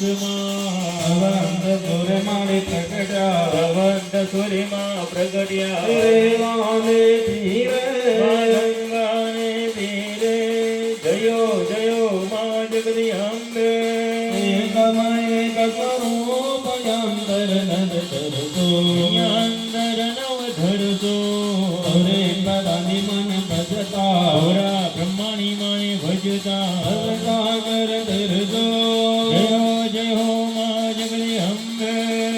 અવંત સુરમાળી પ્રગટ્યા અવંત સુરીમાં પ્રગટ્યા દેવાને ધીરે ગંગાને ધીરે જયો જયો મા જગદી અંબે એકમય સ્વરૂપ યંતર નદ ધરતો અંદર નવ ધરતો અરે બધાની મન ભજતા ગોરા બ્રહ્માણી માને ભજતા સાગર ધરતો જયો જયો મા જગદી અંબે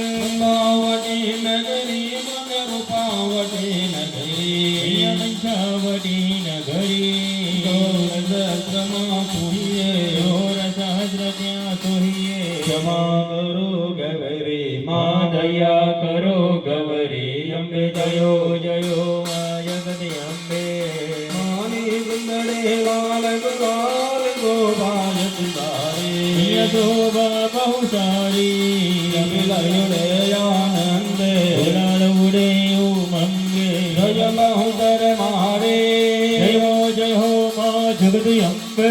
રૂપાવટી નગરી મન રૂપાવટી નગરી પંચાવટી નગરી ગૌરસમાં સુહીએ ચોર સહસ્ર ત્યાં સોહીએ ક્ષમા કરો ગૌરી મા દયા કરો ગૌરી અંબે જયો જયો મા જગદી અંબે માની સુંદરે લાલ ગુલાલ ગોપાલ સુંદરી શોભા બહુ સારી અભિલયુડે આનંદે ઉડાડ ઉડે ઉમંગે જય બહુદર મારે જયો જયો મા જગદી અંબે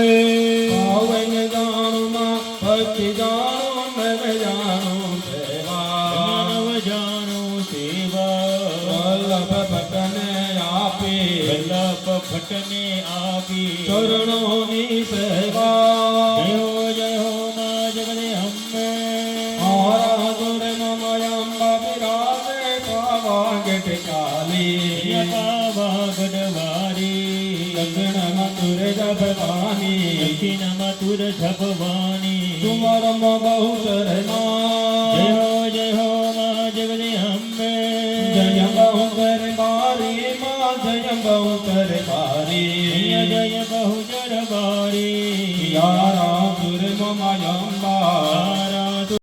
પાવન જાણુમાં ભક્તિ જાણો નવ જાણો સેવા નવ જાણો સેવા વલ્લભ ભટને આપે વલ્લભ ભટ્ટને આપી ચરણોની સેવા જયો જયો મા જગદી અંબે આરાધુર મમયંબા વિરાજે પાવાગઢ કાલી પાવા ગઢવારી દક્ષિણ મથુર જપવાની દક્ષિણ મથુર છપવાની સુમરમ બહુચરમાં જયો જયો મા જગદી અંબે જય બહુચર બારી માં જય બહુચર બારી જય બહુચર બારી આરાધુર મમયંબા